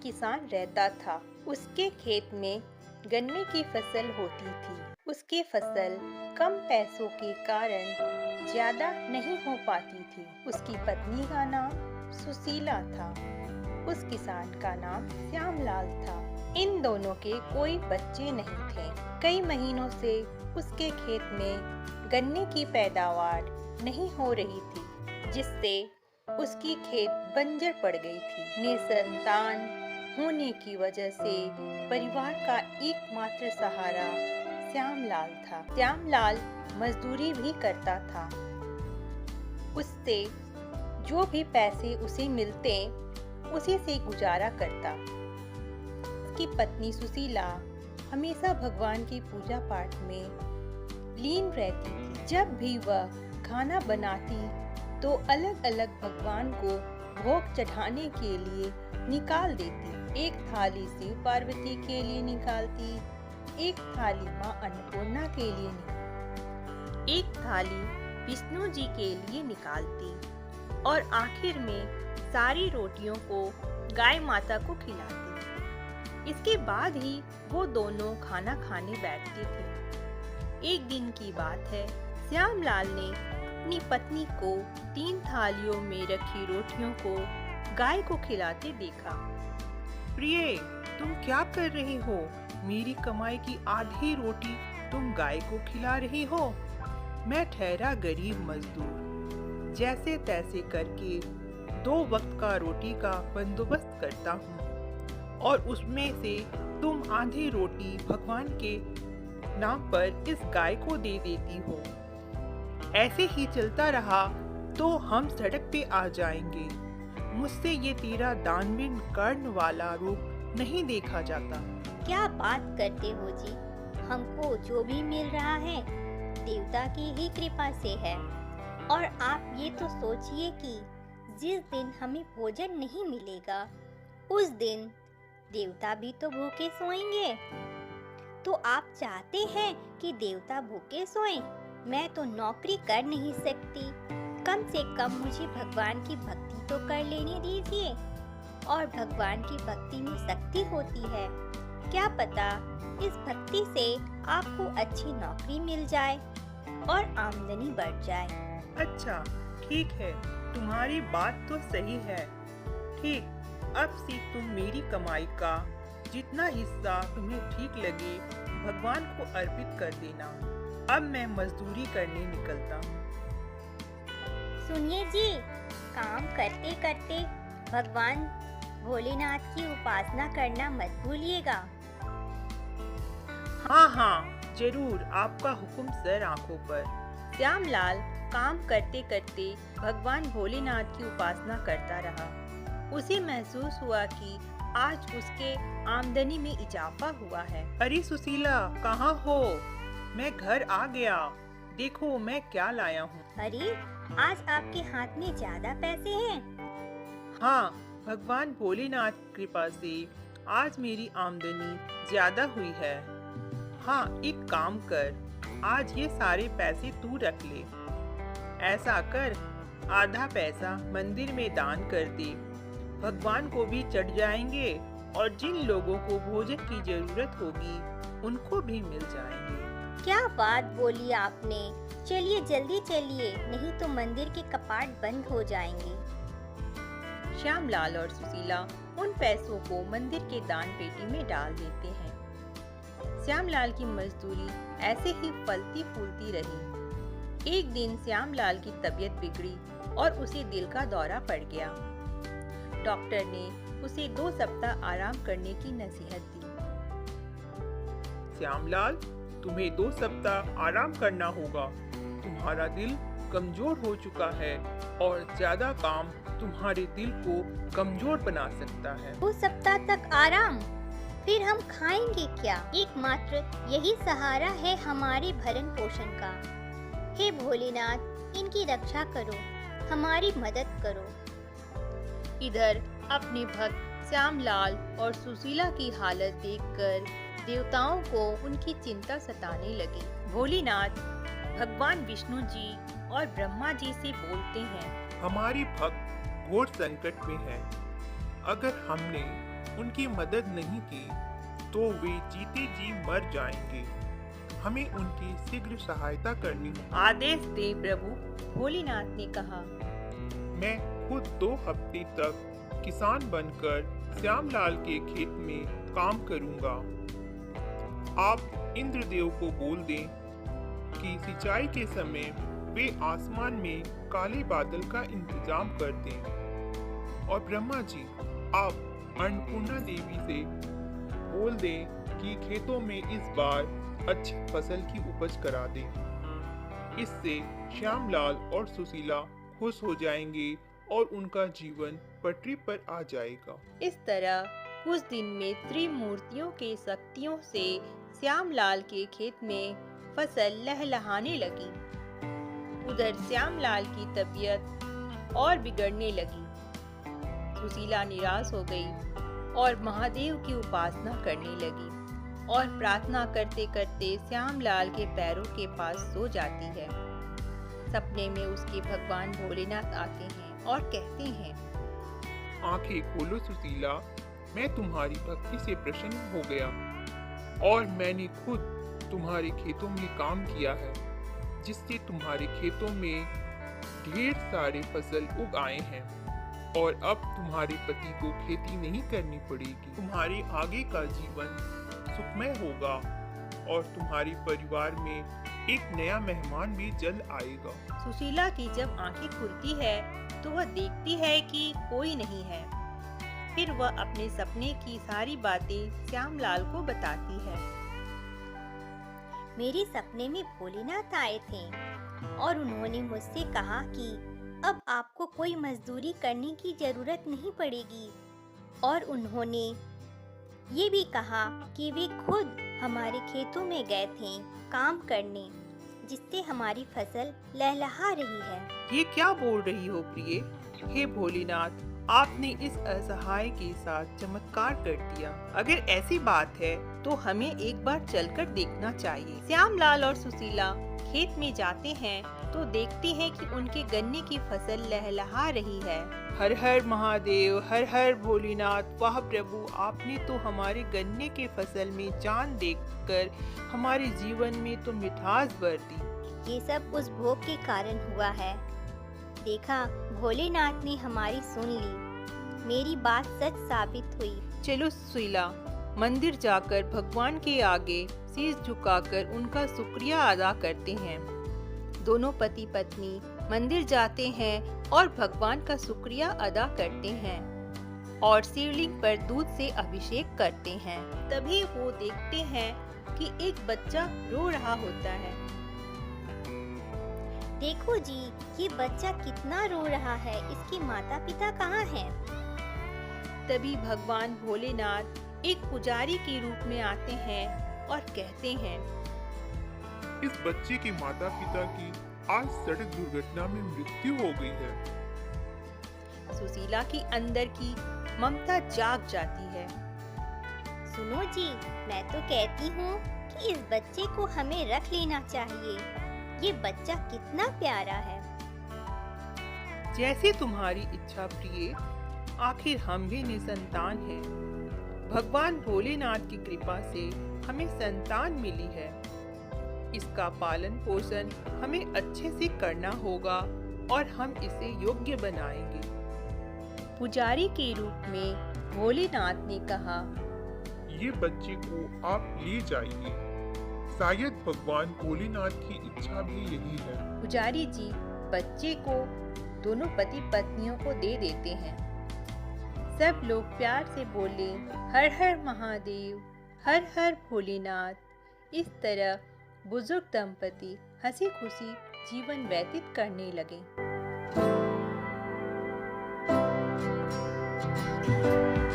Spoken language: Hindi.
किसान रहता था। उसके खेत में गन्ने की फसल होती थी। उसकी फसल कम पैसों के कारण ज्यादा नहीं हो पाती थी। उसकी पत्नी का नाम सुशीला था। उस किसान का नाम श्यामलाल था। इन दोनों के कोई बच्चे नहीं थे। कई महीनों से उसके खेत में गन्ने की पैदावार नहीं हो रही थी, जिससे उसकी खेत बंजर पड़ गई थी। निसंतान होने की वजह से परिवार का एकमात्र सहारा श्यामलाल था। श्यामलाल मजदूरी भी करता था। उससे जो भी पैसे उसे मिलते, उसी से गुजारा करता। उसकी पत्नी सुशीला हमेशा भगवान की पूजा पाठ में लीन रहती थी। जब भी वह खाना बनाती तो अलग अलग भगवान को भोग चढ़ाने के लिए निकाल देती। एक थाली शिव पार्वती के लिए निकालती, एक थाली माँ अन्नपूर्णा के लिए, एक थाली विष्णु जी के लिए निकालती और आखिर में सारी रोटियों को गाय माता को खिलाती। इसके बाद ही वो दोनों खाना खाने बैठते थे। एक दिन की बात है, श्यामलाल ने अपनी पत्नी को 3 थालियों में रखी रोटियों को गाय को खिलाते देखा। प्रिय, तुम क्या कर रही हो? मेरी कमाई की आधी रोटी तुम गाय को खिला रही हो। मैं ठहरा गरीब मजदूर, जैसे तैसे करके 2 वक्त का रोटी का बंदोबस्त करता हूँ और उसमें से तुम आधी रोटी भगवान के नाम पर इस गाय को दे देती हो। ऐसे ही चलता रहा तो हम सड़क पे आ जाएंगे। मुझसे ये तेरा दानवीर कर्ण वाला रूप नहीं देखा जाता। क्या बात करते हो जी? हमको जो भी मिल रहा है देवता की ही कृपा से है। और आप ये तो सोचिए कि जिस दिन हमें भोजन नहीं मिलेगा, उस दिन देवता भी तो भूखे सोएंगे। तो आप चाहते हैं कि देवता भूखे सोएं? मैं तो नौकरी कर नहीं सकती। कम से कम मुझे भगवान की भक्ति तो कर लेने दीजिए। और भगवान की भक्ति में शक्ति होती है। क्या पता इस भक्ति से आपको अच्छी नौकरी मिल जाए और आमदनी बढ़ जाए। अच्छा, ठीक है, तुम्हारी बात तो सही है। ठीक, अब से तुम मेरी कमाई का जितना हिस्सा तुम्हें ठीक लगे भगवान को अर्पित कर देना। अब मैं मजदूरी करने निकलता हूँ। सुनिए जी, काम करते करते भगवान भोलेनाथ की उपासना करना मत भूलिएगा। हाँ हाँ, जरूर, आपका हुक्म सर आंखों पर। श्यामलाल काम करते करते भगवान भोलेनाथ की उपासना करता रहा। उसे महसूस हुआ कि आज उसके आमदनी में इजाफा हुआ है। अरे सुशीला, कहाँ हो? मैं घर आ गया। देखो मैं क्या लाया हूँ। अरे, आज आपके हाथ में ज्यादा पैसे हैं। हाँ, भगवान भोलेनाथ की कृपा से आज मेरी आमदनी ज्यादा हुई है। हाँ, एक काम कर, आज ये सारे पैसे तू रख ले। ऐसा कर, आधा पैसा मंदिर में दान कर दे। भगवान को भी चढ़ जाएंगे और जिन लोगों को भोजन की जरूरत होगी उनको भी मिल जाएंगे। क्या बात बोली आपने। चलिए जल्दी चलिए, नहीं तो मंदिर के कपाट बंद हो जाएंगे। श्यामलाल और सुशीला उन पैसों को मंदिर के दान पेटी में डाल देते हैं। श्यामलाल की मजदूरी ऐसे ही फलती फूलती रही। एक दिन श्यामलाल की तबीयत बिगड़ी और उसे दिल का दौरा पड़ गया। डॉक्टर ने उसे 2 सप्ताह आराम करने की नसीहत दी। श्यामलाल, तुम्हें 2 सप्ताह आराम करना होगा। तुम्हारा दिल कमजोर हो चुका है और ज्यादा काम तुम्हारे दिल को कमजोर बना सकता है। 2 सप्ताह तक आराम? फिर हम खाएंगे क्या? एकमात्र यही सहारा है हमारे भरण पोषण का। हे भोलेनाथ, इनकी रक्षा करो, हमारी मदद करो। इधर अपने भक्त श्यामलाल और सुशीला की हालत देखकर देवताओं को उनकी चिंता सताने लगी। भोलेनाथ भगवान विष्णु जी और ब्रह्मा जी से बोलते हैं, हमारे भक्त घोर संकट में है। अगर हमने उनकी मदद नहीं की तो वे जीते जी मर जाएंगे। हमें उनकी शीघ्र सहायता करनी होगी। आदेश दे प्रभु, भोलेनाथ ने कहा। मैं खुद 2 हफ्ते तक किसान बनकर श्यामलाल के खेत में काम करूंगा। आप इंद्रदेव को बोल दें कि सिंचाई के समय वे आसमान में काले बादल का इंतजाम कर दें। और ब्रह्मा जी, आप अन्नपूर्णा देवी से बोल दें कि खेतों में इस बार अच्छी फसल की उपज करा दें। इससे श्यामलाल और सुशीला खुश हो जाएंगे और उनका जीवन पटरी पर आ जाएगा। इस तरह कुछ दिन में त्रिमूर्तियों के शक्तियों से श्यामलाल के खेत में फसल लहलहाने लगी। उधर श्यामलाल की तबीयत और बिगड़ने लगी। सुशीला निराश हो गई और महादेव की उपासना करने लगी और प्रार्थना करते करते श्यामलाल के पैरों के पास सो जाती है। सपने में उसके भगवान भोलेनाथ आते हैं और कहते हैं, आंखें खोलो सुशीला, मैं तुम्हारी भक्ति से प्रसन्न हो गया और मैंने खुद तुम्हारे खेतों में काम किया है, जिससे तुम्हारे खेतों में ढेर सारे फसल उग आए हैं और अब तुम्हारे पति को खेती नहीं करनी पड़ेगी। तुम्हारे आगे का जीवन सुखमय होगा और तुम्हारे परिवार में एक नया मेहमान भी जल्द आएगा। सुशीला की जब आंखें खुलती है तो वह देखती है कि कोई नहीं है। फिर वह अपने सपने की सारी बातें श्यामलाल को बताती है। मेरे सपने में भोलेनाथ आए थे और उन्होंने मुझसे कहा कि अब आपको कोई मजदूरी करने की जरूरत नहीं पड़ेगी, और उन्होंने ये भी कहा कि वे खुद हमारे खेतों में गए थे काम करने, जिससे हमारी फसल लहलहा रही है। ये क्या बोल रही हो प्रिय? हे भोलेनाथ, आपने इस असहाय के साथ चमत्कार कर दिया। अगर ऐसी बात है तो हमें एक बार चलकर देखना चाहिए। श्यामलाल और सुशीला खेत में जाते हैं तो देखते हैं कि उनके गन्ने की फसल लहलहा रही है। हर हर महादेव, हर हर भोलेनाथ। वाह प्रभु, आपने तो हमारे गन्ने के फसल में जान देखकर हमारे जीवन में तो मिठास भर दी। ये सब उस भोग के कारण हुआ है। देखा, भोलेनाथ ने हमारी सुन ली। मेरी बात सच साबित हुई। चलो सुशीला, मंदिर जाकर भगवान के आगे शीश झुकाकर उनका शुक्रिया अदा करते हैं। दोनों पति पत्नी मंदिर जाते हैं और भगवान का शुक्रिया अदा करते हैं और शिवलिंग पर दूध से अभिषेक करते हैं। तभी वो देखते हैं कि एक बच्चा रो रहा होता है। देखो जी, ये बच्चा कितना रो रहा है। इसके माता पिता कहाँ हैं? तभी भगवान भोलेनाथ एक पुजारी के रूप में आते हैं और कहते हैं, इस बच्चे के माता पिता की आज सड़क दुर्घटना में मृत्यु हो गई है। सुशीला की अंदर की ममता जाग जाती है। सुनो जी, मैं तो कहती हूँ कि इस बच्चे को हमें रख लेना चाहिए। ये बच्चा कितना प्यारा है। जैसी तुम्हारी इच्छा प्रिय, आखिर हम भी निसंतान हैं। भगवान भोलेनाथ की कृपा से हमें संतान मिली है। इसका पालन पोषण हमें अच्छे से करना होगा और हम इसे योग्य बनाएंगे। पुजारी के रूप में भोलेनाथ ने कहा, ये बच्चे को आप ले जाइए। शायद भगवान भोलेनाथ की इच्छा भी यही है। पुजारी जी बच्चे को दोनों पति पत्नियों को दे देते हैं। सब लोग प्यार से बोले, हर हर महादेव, हर हर भोलेनाथ। इस तरह बुजुर्ग दंपति हंसी खुशी जीवन व्यतीत करने लगे।